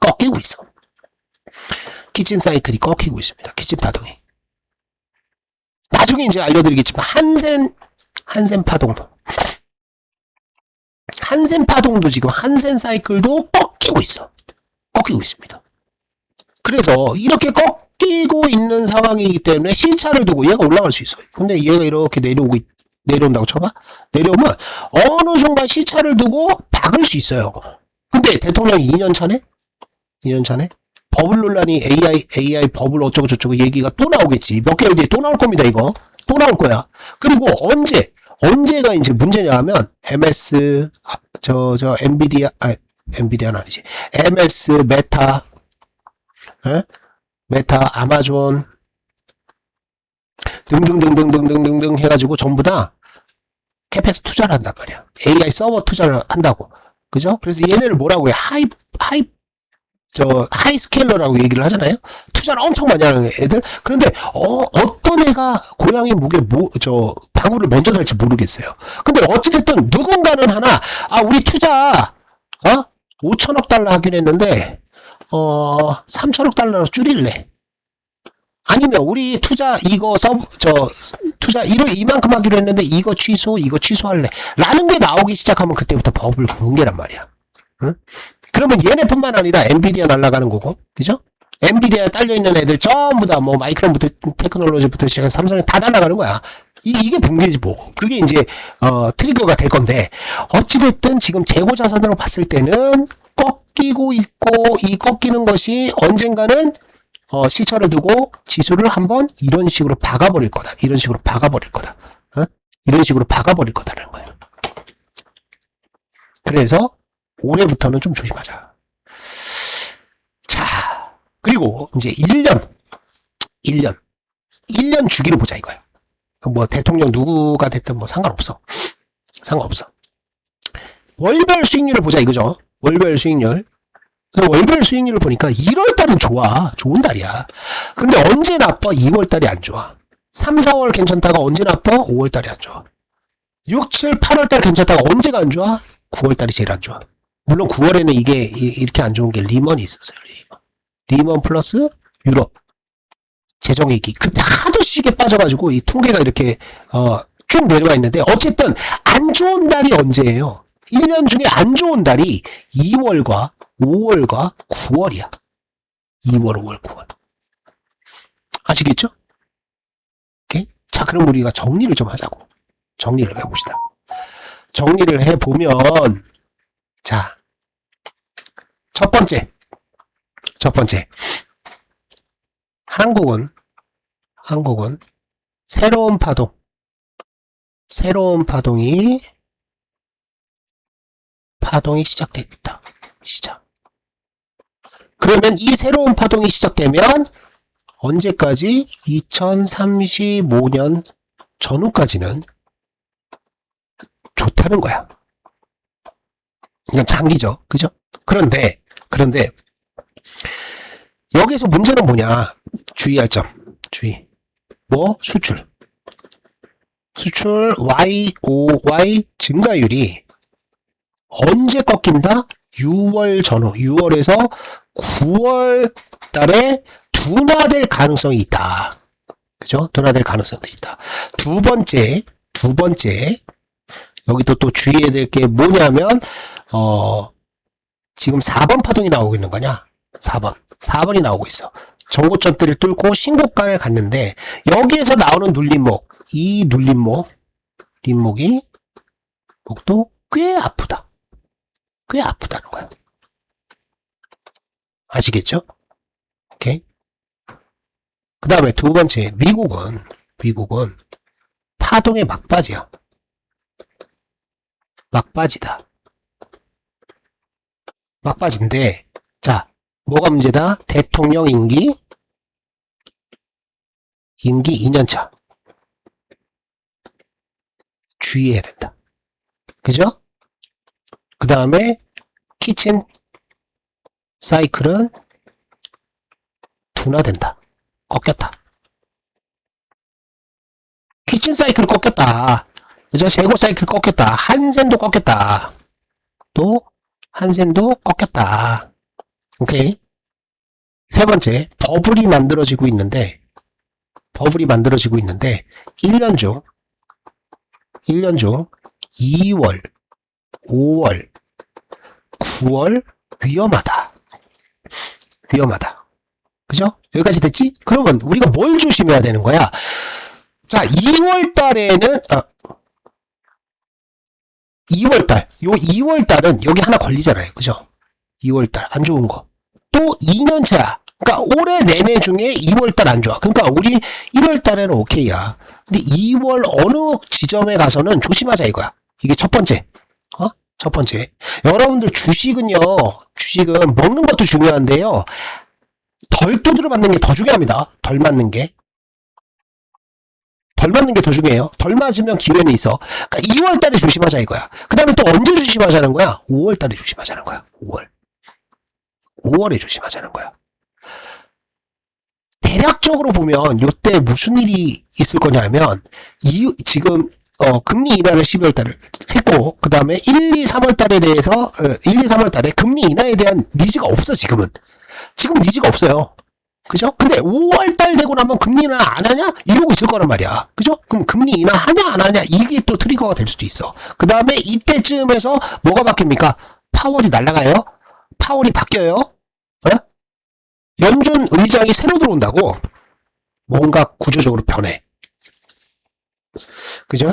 꺾이고 있어. 키친 사이클이 꺾이고 있습니다. 키친 파동이. 나중에 이제 알려드리겠지만 한센 파동도 지금 한센 사이클도 꺾이고 있습니다. 그래서 이렇게 꺾이고 있는 상황이기 때문에 시차를 두고 얘가 올라갈 수 있어요. 근데 얘가 이렇게 내려온다고 쳐봐. 내려오면 어느 순간 시차를 두고 박을 수 있어요. 근데 대통령이 2년 차네? 버블 논란이 AI 버블 어쩌고 저쩌고 얘기가 또 나오겠지. 몇 개월 뒤에 또 나올 겁니다, 이거. 또 나올 거야. 그리고 언제가 이제 문제냐 하면 엔비디아는 아니지. MS, 메타, 아마존 등등등등등등등 해가지고 전부 다 캐펙스 투자를 한단 말이야. AI 서버 투자를 한다고. 그죠? 그래서 얘네를 뭐라고 해? 하이스케일러라고 얘기를 하잖아요. 투자를 엄청 많이 하는 애들. 그런데 어떤 애가 고양이 목에 방울을 먼저 달지 모르겠어요. 근데 어찌됐든 누군가는 하나 우리 투자 5천억 달러 하기로 했는데 3천억 달러로 줄일래. 아니면 우리 투자 이거 투자 이만큼 하기로 했는데 이거 취소할래. 라는 게 나오기 시작하면 그때부터 버블 붕괴란 말이야. 응? 그러면 얘네뿐만 아니라 엔비디아 날아가는 거고, 그죠? 엔비디아에 딸려있는 애들 전부 다 뭐 마이크론부터 테크놀로지부터 시작해서 삼성이 다 날아가는 거야. 이게 붕괴지 뭐. 그게 이제 트리거가 될 건데, 어찌됐든 지금 재고 자산으로 봤을 때는 꺾이고 있고, 이 꺾이는 것이 언젠가는 시차를 두고 지수를 한번 이런 식으로 박아버릴 거다. 이런 식으로 박아버릴 거다. 이런 식으로 박아버릴 거다라는 거예요. 그래서 올해부터는 좀 조심하자. 자, 그리고 이제 1년 주기로 보자 이거야. 뭐 대통령 누구가 됐든 뭐 상관없어. 월별 수익률을 보자 이거죠. 월별 수익률. 그래서 월별 수익률을 보니까 1월달은 좋은 달이야. 근데 언제 나빠? 2월달이 안 좋아. 3, 4월 괜찮다가 언제 나빠? 5월달이 안 좋아. 6, 7, 8월달 괜찮다가 언제가 안 좋아? 9월달이 제일 안 좋아. 물론 9월에는 이게 이렇게 안 좋은 게 리먼이 있었어요. 리먼 플러스 유럽 재정위기. 그때 하도 시게 빠져가지고 이 통계가 이렇게 쭉 내려와 있는데, 어쨌든 안 좋은 달이 언제예요? 1년 중에 안 좋은 달이 2월과 5월과 9월이야. 2월, 5월, 9월. 아시겠죠? 오케이? 자, 그럼 우리가 정리를 좀 하자고. 정리를 해봅시다. 정리를 해보면, 자, 첫 번째. 한국은 새로운 파동이 시작됐다. 그러면 이 새로운 파동이 시작되면 언제까지? 2035년 전후까지는 좋다는 거야. 이건 장기죠. 그죠? 그런데 여기서 문제는 뭐냐? 주의할 점. 뭐? 수출 YOY 증가율이 언제 꺾인다? 6월 전후, 6월에서 9월 달에 둔화될 가능성이 있다. 그죠? 둔화될 가능성도 있다. 두 번째, 여기도 또 주의해야 될 게 뭐냐면, 지금 4번 파동이 나오고 있는 거냐? 4번이 나오고 있어. 전고점들을 뚫고 신고가에 갔는데, 여기에서 나오는 눌림목, 이 눌림목이, 목도 꽤 아프다. 꽤 아프다는 거야. 아시겠죠? 오케이. 그 다음에 두 번째, 미국은 파동의 막바지야. 막바지인데, 자, 뭐가 문제다? 대통령 임기 2년차. 주의해야 된다. 그죠? 그 다음에 키친 사이클은 둔화된다. 꺾였다. 키친 사이클 꺾였다. 그죠? 재고 사이클 꺾였다. 한센도 꺾였다. 또 한센도 꺾였다. 오케이. 세 번째, 버블이 만들어지고 있는데 1년 중 2월, 5월, 9월 위험하다. 그죠? 여기까지 됐지? 그러면 우리가 뭘 조심해야 되는 거야? 자, 2월달에는 2월달은 여기 하나 걸리잖아요. 그죠? 2월달 안 좋은 거. 또 2년차야. 그러니까 올해 내내 중에 2월달 안 좋아. 그러니까 우리 1월달에는 오케이야. 근데 2월 어느 지점에 가서는 조심하자 이거야. 이게 첫 번째. 첫 번째. 여러분들 주식은 먹는 것도 중요한데요. 덜 두드려 맞는 게 더 중요합니다. 덜 맞는 게 더 중요해요. 덜 맞으면 기회는 있어. 그러니까 2월달에 조심하자 이거야. 그 다음에 또 언제 조심하자는 거야? 5월달에 조심하자는 거야. 5월에 조심하자는 거야. 대략적으로 보면 이때 무슨 일이 있을 거냐면 지금 금리 인하를 12월 달에 했고, 그 다음에 1, 2, 3월 달에 대해서, 1, 2, 3월 달에 금리 인하에 대한 니즈가 없어, 지금은. 지금 니즈가 없어요. 그죠? 근데 5월 달 되고 나면 금리 인하 안 하냐? 이러고 있을 거란 말이야. 그죠? 그럼 금리 인하 하냐, 안 하냐? 이게 또 트리거가 될 수도 있어. 그 다음에 이때쯤에서 뭐가 바뀝니까? 파월이 날아가요? 파월이 바뀌어요? 연준 의장이 새로 들어온다고? 뭔가 구조적으로 변해. 그죠?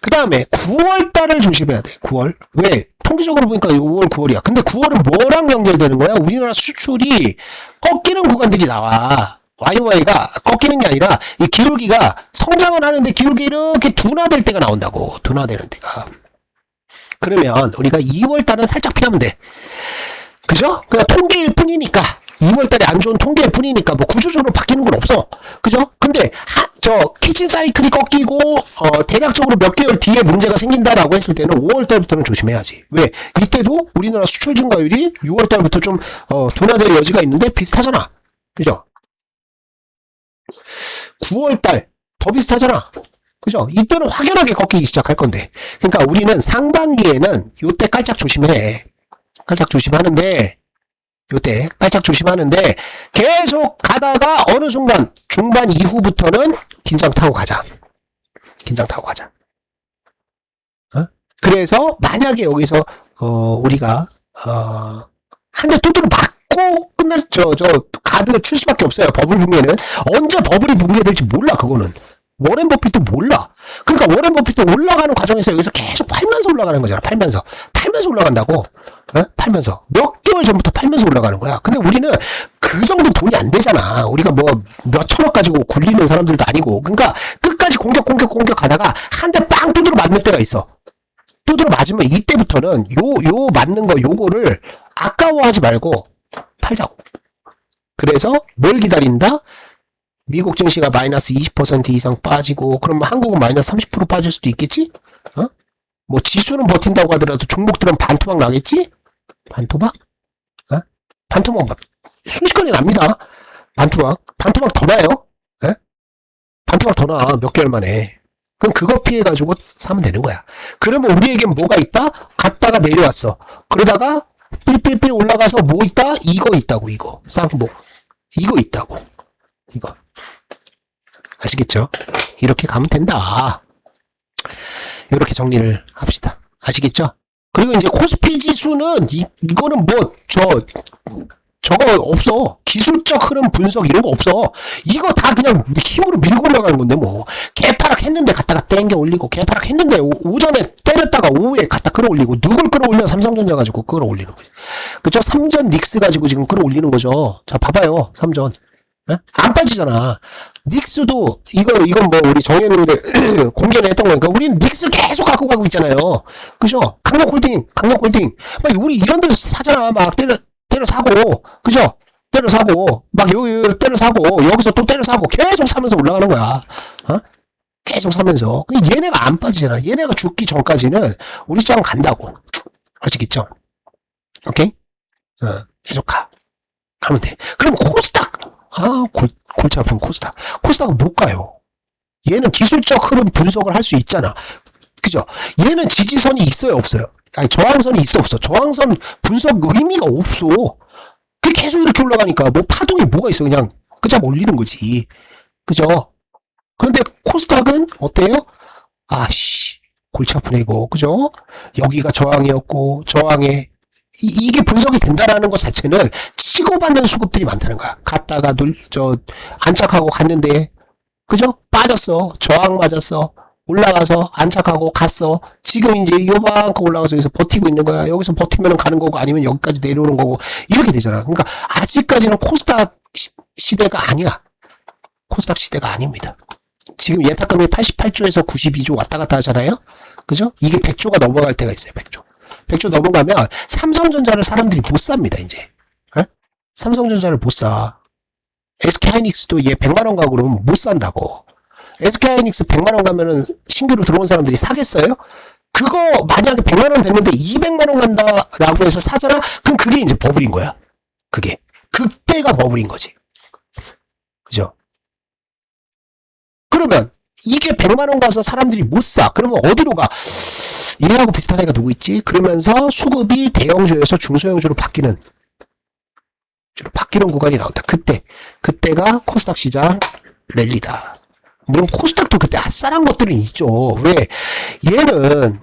그 다음에 9월 달을 조심해야 돼. 9월. 왜? 통계적으로 보니까 5월, 9월이야. 근데 9월은 뭐랑 연결되는 거야? 우리나라 수출이 꺾이는 구간들이 나와. YY가 꺾이는 게 아니라 이 기울기가 성장은 하는데 기울기 이렇게 둔화될 때가 나온다고. 둔화되는 때가. 그러면 우리가 2월 달은 살짝 피하면 돼. 그죠? 그냥 통계일 뿐이니까. 2월 달에 안 좋은 통계일 뿐이니까 뭐 구조적으로 바뀌는 건 없어. 그죠? 근데 키친 사이클이 꺾이고 대략적으로 몇 개월 뒤에 문제가 생긴다라고 했을 때는 5월 달부터는 조심해야지. 왜? 이때도 우리나라 수출 증가율이 6월 달부터 좀 둔화될 여지가 있는데 비슷하잖아. 그죠? 9월 달 더 비슷하잖아. 그죠? 이때는 확연하게 꺾이기 시작할 건데. 그러니까 우리는 상반기에는 요때 깔짝 조심해. 깔짝 조심하는데 요때 깔짝 조심하는데 계속 가다가 어느 순간 중반 이후부터는 긴장 타고 가자. 긴장 타고 가자. 그래서 만약에 여기서 우리가 한 대 두드러 맞고 끝날 가드가 칠 수밖에 없어요. 버블 붕괴는 언제 버블이 붕괴될지 몰라. 그거는 워렌 버핏도 몰라. 그러니까 워렌 버핏도 올라가는 과정에서 여기서 계속 팔면서 올라가는 거잖아. 팔면서 올라간다고. 팔면서 몇 개월 전부터 팔면서 올라가는 거야. 근데 우리는 그 정도 돈이 안 되잖아. 우리가 뭐 몇천억 가지고 굴리는 사람들도 아니고. 그러니까 끝까지 공격 하다가 한 대 빵 두드러 맞는 때가 있어. 두드러 맞으면 이때부터는 요 맞는 거 요거를 아까워하지 말고 팔자고. 그래서 뭘 기다린다? 미국 증시가 마이너스 20% 이상 빠지고, 그럼 한국은 마이너스 30% 빠질 수도 있겠지? 뭐 지수는 버틴다고 하더라도 종목들은 반토막 나겠지? 반토막? 반토막 순식간에 납니다. 반토막 더 나요? 반토막 더 나. 몇 개월 만에. 그럼 그거 피해가지고 사면 되는 거야. 그러면 우리에겐 뭐가 있다? 갔다가 내려왔어. 그러다가 삘삘삘 올라가서 뭐 있다? 이거 있다고. 이거 쌍복 이거 있다고. 이거 아시겠죠? 이렇게 가면 된다. 이렇게 정리를 합시다. 아시겠죠? 그리고 이제 코스피 지수는 이거는 뭐 저거 없어. 기술적 흐름 분석 이런 거 없어. 이거 다 그냥 힘으로 밀고 올라가는 건데 뭐. 개파락 했는데 갔다가 땡겨 올리고, 개파락 했는데 오전에 때렸다가 오후에 갖다 끌어올리고, 누굴 끌어올려? 삼성전자 가지고 끌어올리는 거지. 그쵸? 삼전 닉스 가지고 지금 끌어올리는 거죠. 자, 봐봐요. 삼전. 안 빠지잖아. 닉스도 이건 뭐 우리 정혜는 공개를 했던 거니까 우리는 닉스 계속 갖고 가고 있잖아요. 그죠? 강력홀딩 막 우리 이런 데서 사잖아. 막 때려 사고, 그죠? 때려 사고 막 여기 때려 사고 여기서 또 때려 사고 계속 사면서 올라가는 거야. 계속 사면서. 얘네가 안 빠지잖아. 얘네가 죽기 전까지는 우리 시장 간다고. 아시겠죠? 오케이? 계속 가면 돼. 그럼 코스닥. 골치 아픈 코스닥. 코스닥은 못 가요. 얘는 기술적 흐름 분석을 할 수 있잖아. 그죠? 얘는 지지선이 있어요, 없어요? 아니, 저항선이 있어, 없어? 저항선 분석 의미가 없어. 그게 계속 이렇게 올라가니까, 뭐, 파동이 뭐가 있어, 그냥, 그냥 올리는 거지. 그죠? 그런데 코스닥은 어때요? 골치 아프네, 이거. 그죠? 여기가 저항이었고, 저항에, 이게 분석이 된다라는 것 자체는 치고받는 수급들이 많다는 거야. 갔다가 안착하고 갔는데, 그죠? 빠졌어. 저항 맞았어. 올라가서 안착하고 갔어. 지금 이제 요만큼 올라가서 여기서 버티고 있는 거야. 여기서 버티면 가는 거고 아니면 여기까지 내려오는 거고 이렇게 되잖아. 그러니까 아직까지는 코스닥 시대가 아니야. 코스닥 시대가 아닙니다. 지금 예탁금이 88조에서 92조 왔다 갔다 하잖아요. 그죠? 이게 100조가 넘어갈 때가 있어요. 100조 넘어가면 삼성전자를 사람들이 못 삽니다. 이제 삼성전자를 못 사. SK하이닉스도 얘 100만원 가고 그러면 못 산다고. SK하이닉스 100만원 가면은 신규로 들어온 사람들이 사겠어요? 그거 만약에 100만원 됐는데 200만원 간다라고 해서 사잖아? 그럼 그게 이제 버블인 거야. 그때가 버블인 거지. 그죠? 그러면 이게 100만 원 가서 사람들이 못 사. 그러면 어디로 가? 얘하고 비슷한 애가 누구 있지? 그러면서 수급이 대형주에서 중소형주로 바뀌는 구간이 나온다. 그때가 코스닥 시장 랠리다. 물론 코스닥도 그때 아싸란 것들은 있죠. 왜? 얘는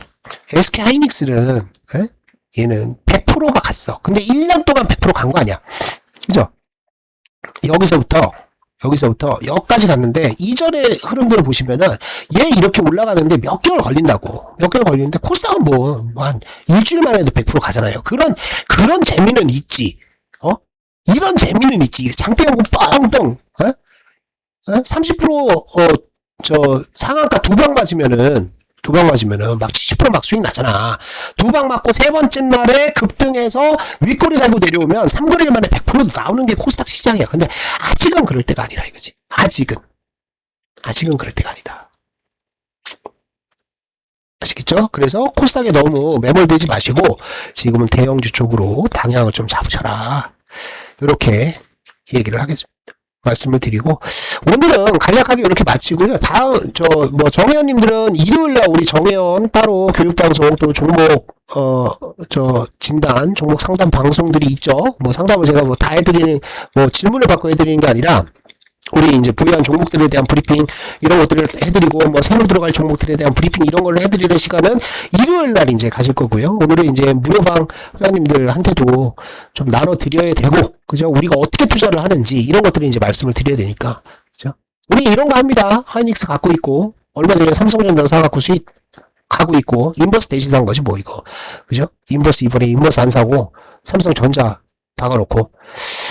SK 하이닉스는 얘는 100%가 갔어. 근데 1년 동안 100% 간 거 아니야. 그죠? 여기서부터 여기까지 갔는데 이전의 흐름들을 보시면은 얘 이렇게 올라가는데 몇 개월 걸린다고. 몇 개월 걸리는데 코스닥은 뭐 한 일주일 만에도 100% 가잖아요. 그런 재미는 있지. 이런 재미는 있지. 장대하고 뻥뻥 30% 상한가 두 방 맞으면은 막 70%막 수익 나잖아. 두 방 맞고 세 번째 날에 급등해서 윗꼬리 달고 내려오면 3거래일 만에 100%도 나오는 게 코스닥 시장이야. 근데 아직은 그럴 때가 아니라 이거지. 아직은 그럴 때가 아니다. 아시겠죠? 그래서 코스닥에 너무 매몰되지 마시고 지금은 대형주 쪽으로 방향을 좀 잡으셔라. 이렇게 얘기를 하겠습니다. 말씀을 드리고 오늘은 간략하게 이렇게 마치고요. 다음 정회원님들은 일요일날 우리 정회원 따로 교육방송 또 종목 진단 종목 상담 방송들이 있죠. 상담을 제가 다 해드리는 질문을 받고 해드리는 게 아니라 우리 이제 보유한 종목들에 대한 브리핑 이런 것들을 해드리고 새로 들어갈 종목들에 대한 브리핑 이런 걸 해드리는 시간은 일요일 날 이제 가실 거고요. 오늘은 이제 무료방 회원님들한테도 좀 나눠드려야 되고, 그죠? 우리가 어떻게 투자를 하는지 이런 것들을 이제 말씀을 드려야 되니까, 그죠? 우리 이런 거 합니다. 하이닉스 갖고 있고, 얼마 전에 삼성전자 사갖고 수익 가고 있고, 인버스 대신 산 거지 이거, 그죠? 인버스 이번에 인버스 안 사고 삼성전자 박아놓고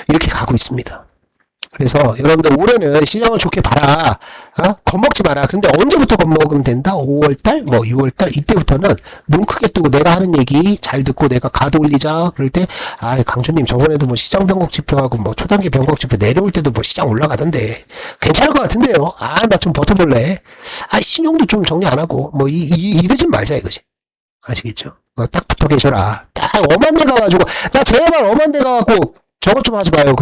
이렇게 가고 있습니다. 그래서 여러분들 올해는 시장을 좋게 봐라. 겁먹지 마라. 근데 언제부터 겁먹으면 된다? 5월달? 6월달? 이때부터는 눈 크게 뜨고 내가 하는 얘기 잘 듣고 내가 가도 올리자. 그럴 때 강주님 저번에도 시장 변곡 지표하고 초단기 변곡 지표 내려올 때도 시장 올라가던데 괜찮을 것 같은데요. 나 좀 버텨볼래. 신용도 좀 정리 안 하고 이러진 말자 이거지. 아시겠죠? 딱 붙어 계셔라. 딱 엄한 데 가가지고 나 제발 엄한 데 가갖고 저것 좀 하지 마요.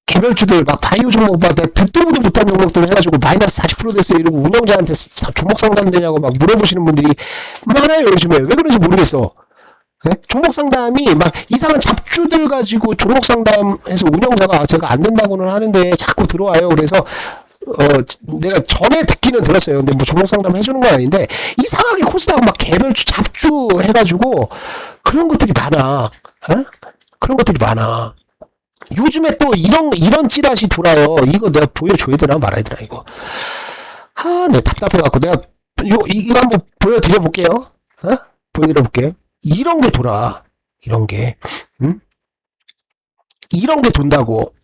개별주들 막 바이오 종목 막 듣도 보도 못한 종목들 해가지고 마이너스 40% 됐어요 이러고 운영자한테 종목 상담되냐고 막 물어보시는 분들이 많아요 요즘에. 왜 그런지 모르겠어. 종목 상담이 막 이상한 잡주들 가지고 종목 상담해서 운영자가 제가 안 된다고는 하는데 자꾸 들어와요. 그래서 내가 전에 듣기는 들었어요. 근데 종목 상담 해주는 건 아닌데 이상하게 코스닥 막 개별주 잡주 해가지고 그런 것들이 많아. 그런 것들이 많아. 요즘에 또 이런 찌라시 돌아요. 이거 내가 보여줘야 되나 말아야 되나 이거. 내 답답해갖고 내가 이거 한번 보여드려 볼게요. 보여드려 볼게요. 이런 게 돌아. 이런 게 돈다고.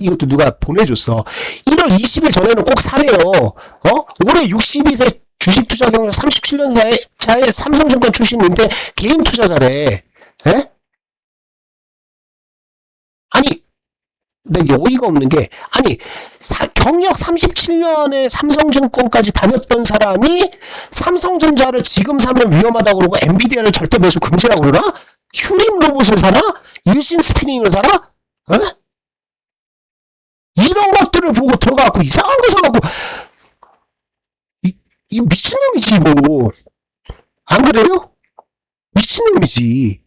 이것도 누가 보내줬어. 1월 20일 전에는 꼭 사래요. 올해 62세 주식 투자 경력 37년 차에 삼성증권 출신인데 개인 투자자래. 근데 어이가 없는 게 경력 37년에 삼성증권까지 다녔던 사람이 삼성전자를 지금 사면 위험하다고 그러고 엔비디아를 절대 매수 금지라고 그러나? 휴림 로봇을 사나? 일신 스피닝을 사나? 이런 것들을 보고 들어가고 이상한 거 사갖고 이 미친놈이지 이거. 안 그래요? 미친놈이지.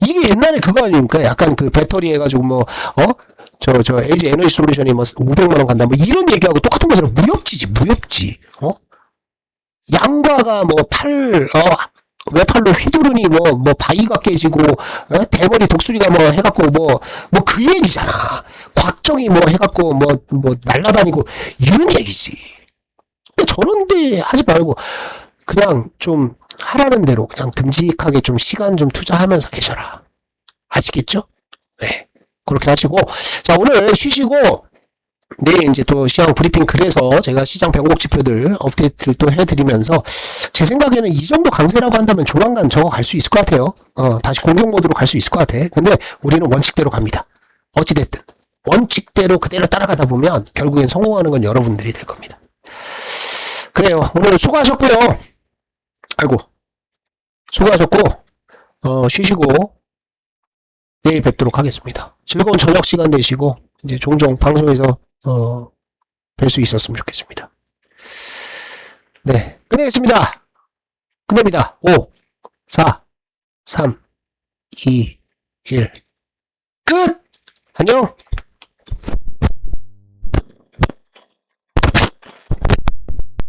이게 옛날에 그거 아닙니까? 약간 그 배터리 해가지고 LG 에너지 솔루션이 500만원 간다. 이런 얘기하고 똑같은 것처럼 무협지. 양과가 왜 팔로 휘두르니 바위가 깨지고, 대머리 독수리가 해갖고 그 얘기잖아. 곽정이 해갖고 날라다니고, 이런 얘기지. 저런데 하지 말고, 그냥 좀, 하라는 대로 그냥 듬직하게 좀 시간 좀 투자하면서 계셔라. 아시겠죠? 네. 그렇게 하시고, 자, 오늘 쉬시고, 내일 이제 또 시장 브리핑 그래서 제가 시장 변곡 지표들 업데이트를 또 해드리면서 제 생각에는 이 정도 강세라고 한다면 조만간 저거 갈 수 있을 것 같아요. 다시 공격 모드로 갈 수 있을 것 같아. 근데 우리는 원칙대로 갑니다. 어찌됐든. 원칙대로 그대로 따라가다 보면 결국엔 성공하는 건 여러분들이 될 겁니다. 그래요. 오늘 수고하셨고요. 수고하셨고, 쉬시고, 내일 뵙도록 하겠습니다. 즐거운 저녁 시간 되시고, 이제 종종 방송에서, 뵐 수 있었으면 좋겠습니다. 네, 끝내겠습니다. 끝냅니다. 5, 4, 3, 2, 1. 끝! 안녕!